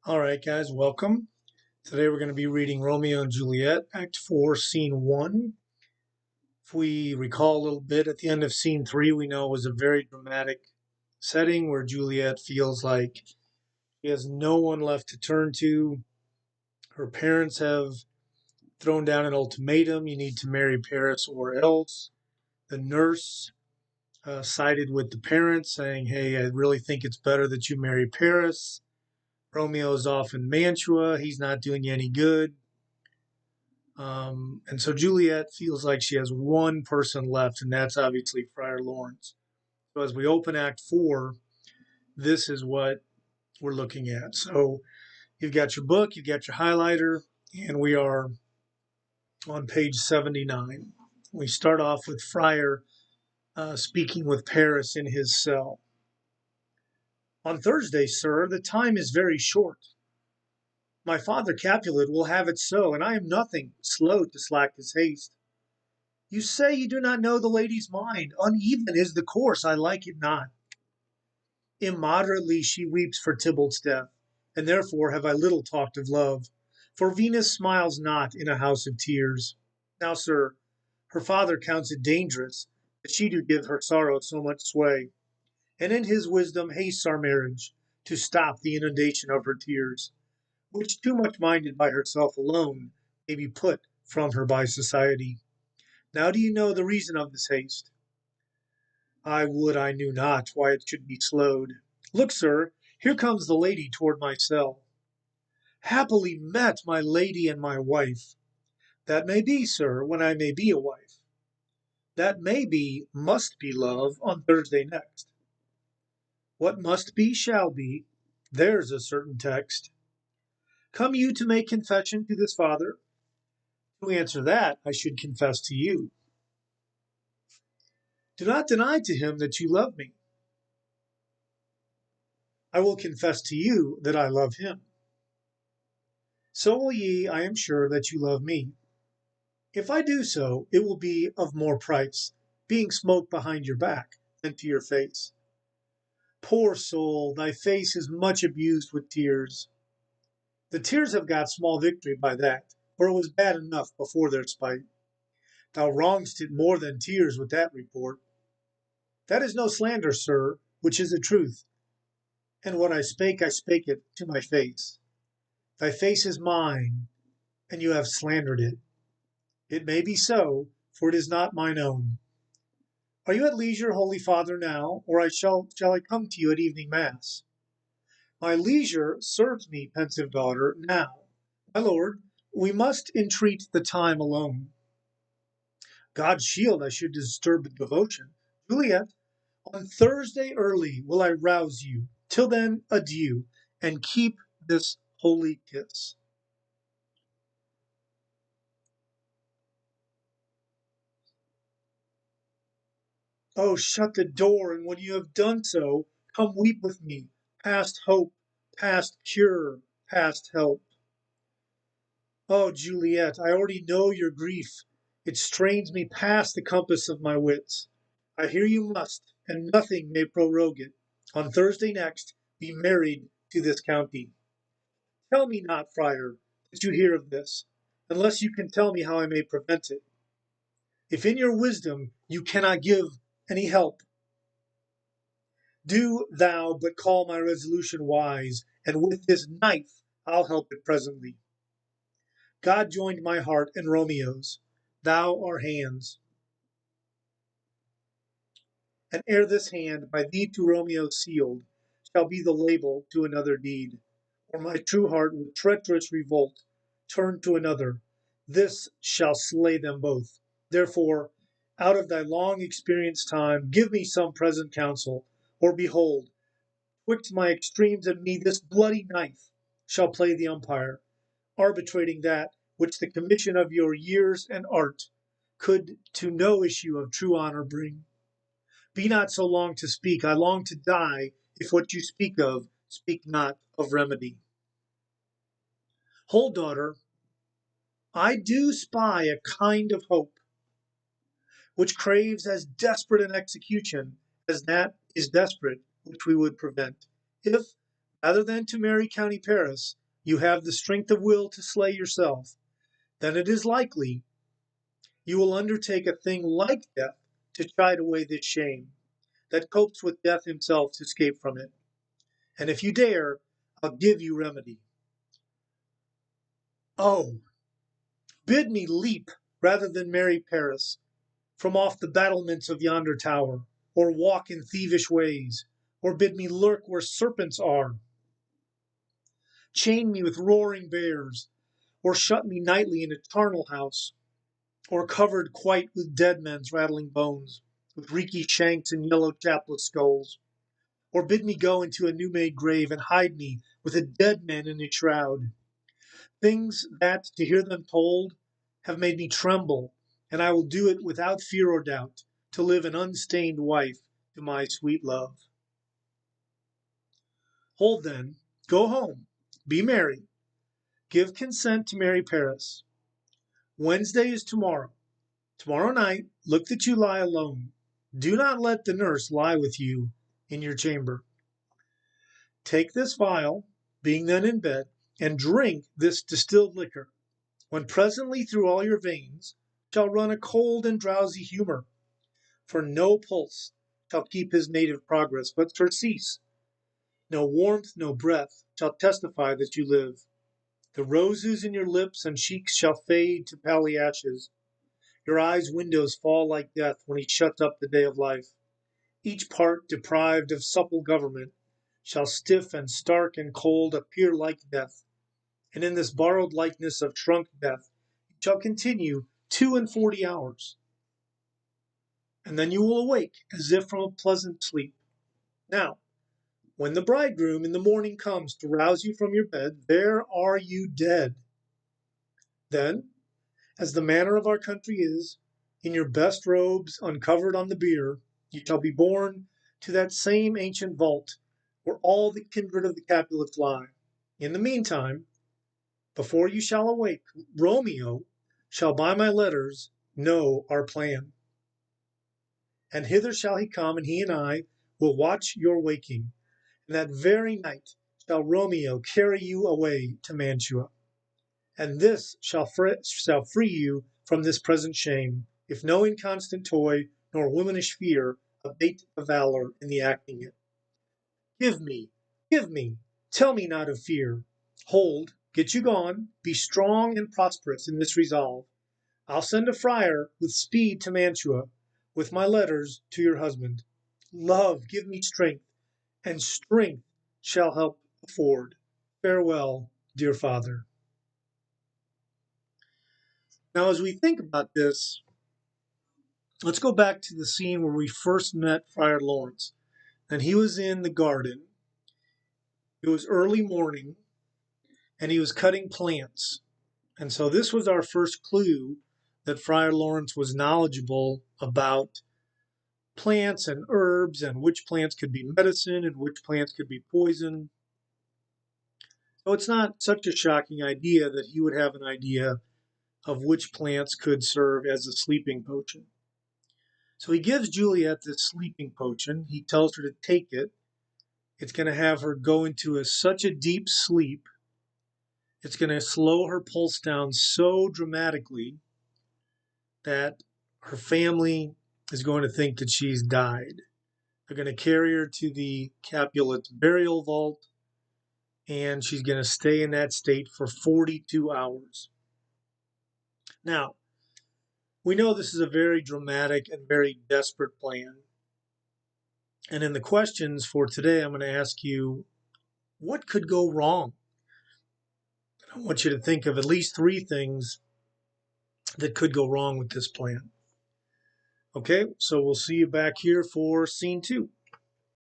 All right, guys, welcome. Today we're going to be reading Romeo and Juliet, Act 4, Scene 1. If we recall a little bit, at the end of Scene 3, we know it was a very dramatic setting where Juliet feels like she has no one left to turn to. Her parents have thrown down an ultimatum: you need to marry Paris or else. The nurse sided with the parents, saying, hey, I really think it's better that you marry Paris. Romeo's off in Mantua, he's not doing you any good. And so Juliet feels like she has one person left, and that's obviously Friar Lawrence. So as we open Act 4, this is what we're looking at. So you've got your book, you've got your highlighter, and we are on page 79. We start off with Friar speaking with Paris in his cell. On Thursday, sir, the time is very short. My father Capulet will have it so, and I am nothing slow to slack his haste. You say you do not know the lady's mind. Uneven is the course, I like it not. Immoderately she weeps for Tybalt's death, and therefore have I little talked of love. For Venus smiles not in a house of tears. Now, sir, her father counts it dangerous that she do give her sorrow so much sway, and in his wisdom hastes our marriage, to stop the inundation of her tears, which too much minded by herself alone may be put from her by society. Now do you know the reason of this haste? I would I knew not why it should be slowed. Look, sir, here comes the lady toward my cell. Happily met, my lady and my wife. That may be, sir, when I may be a wife. That may be, must be, love, on Thursday next. What must be, shall be. There's a certain text. Come you to make confession to this father? To answer that, I should confess to you. Do not deny to him that you love me. I will confess to you that I love him. So will ye, I am sure, that you love me. If I do so, it will be of more price, being smoke behind your back, than to your face. Poor soul, thy face is much abused with tears. The tears have got small victory by that, for it was bad enough before their spite. Thou wrong'st it more than tears with that report. That is no slander, sir, which is the truth, and what I spake it to my face. Thy face is mine, and you have slandered it. It may be so, for it is not mine own. Are you at leisure, holy father, now, or shall I come to you at evening mass? My leisure serves me, pensive daughter, now. My lord, we must entreat the time alone. God shield I should disturb the devotion. Juliet, on Thursday early will I rouse you. Till then, adieu, and keep this holy kiss. Oh, shut the door, and when you have done so, come weep with me, past hope, past cure, past help. Oh, Juliet, I already know your grief. It strains me past the compass of my wits. I hear you must, and nothing may prorogue it. On Thursday next, be married to this county. Tell me not, friar, that you hear of this, unless you can tell me how I may prevent it. If in your wisdom you cannot give any help, do thou but call my resolution wise, and with this knife I'll help it presently. God joined my heart and Romeo's, thou our hands, and ere this hand by thee to Romeo sealed shall be the label to another deed, or my true heart with treacherous revolt turn to another, this shall slay them both. Therefore, out of thy long experienced time, give me some present counsel, or behold, twixt my extremes and me this bloody knife shall play the umpire, arbitrating that which the commission of your years and art could to no issue of true honor bring. Be not so long to speak, I long to die, if what you speak of, speak not of remedy. Hold, daughter, I do spy a kind of hope, which craves as desperate an execution as that is desperate which we would prevent, if rather than to marry County Paris, you have the strength of will to slay yourself, then it is likely you will undertake a thing like death to chide away this shame that copes with death himself to escape from it. And if you dare, I'll give you remedy. Oh, bid me leap rather than marry Paris from off the battlements of yonder tower, or walk in thievish ways, or bid me lurk where serpents are. Chain me with roaring bears, or shut me nightly in a charnel house, or covered quite with dead men's rattling bones, with reeky shanks and yellow chaplet skulls, or bid me go into a new-made grave and hide me with a dead man in its shroud. Things that, to hear them told, have made me tremble, and I will do it without fear or doubt, to live an unstained wife to my sweet love. Hold then, go home, be merry, give consent to marry Paris. Wednesday is tomorrow. Tomorrow night, look that you lie alone. Do not let the nurse lie with you in your chamber. Take this vial, being then in bed, and drink this distilled liquor, when presently through all your veins shall run a cold and drowsy humor, for no pulse shall keep his native progress, but surcease. No warmth, no breath shall testify that you live. The roses in your lips and cheeks shall fade to pally ashes. Your eyes' windows fall like death when he shuts up the day of life. Each part deprived of supple government shall stiff and stark and cold appear like death, and in this borrowed likeness of shrunk death it shall continue 42 hours. And then you will awake as if from a pleasant sleep. Now, when the bridegroom in the morning comes to rouse you from your bed, there are you dead. Then, as the manner of our country is, in your best robes uncovered on the bier, you shall be borne to that same ancient vault where all the kindred of the Capulets lie. In the meantime, before you shall awake, Romeo shall by my letters know our plan. And hither shall he come, and he and I will watch your waking. And that very night shall Romeo carry you away to Mantua. And this shall free you from this present shame, if no inconstant toy nor womanish fear abate the valor in the acting it. Give me, give me, tell me not of fear. Hold, get you gone, be strong and prosperous in this resolve. I'll send a friar with speed to Mantua, with my letters to your husband. Love, give me strength, and strength shall help afford. Farewell, dear father. Now, as we think about this, let's go back to the scene where we first met Friar Lawrence. And he was in the garden. It was early morning, and he was cutting plants. And so this was our first clue that Friar Lawrence was knowledgeable about plants and herbs and which plants could be medicine and which plants could be poison. So it's not such a shocking idea that he would have an idea of which plants could serve as a sleeping potion. So he gives Juliet this sleeping potion. He tells her to take it. It's going to have her go into such a deep sleep. It's going to slow her pulse down so dramatically that her family is going to think that she's died. They're going to carry her to the Capulet's burial vault, and she's going to stay in that state for 42 hours. Now, we know this is a very dramatic and very desperate plan. And in the questions for today, I'm going to ask you, what could go wrong? I want you to think of at least 3 things that could go wrong with this plan. Okay, so we'll see you back here for scene 2.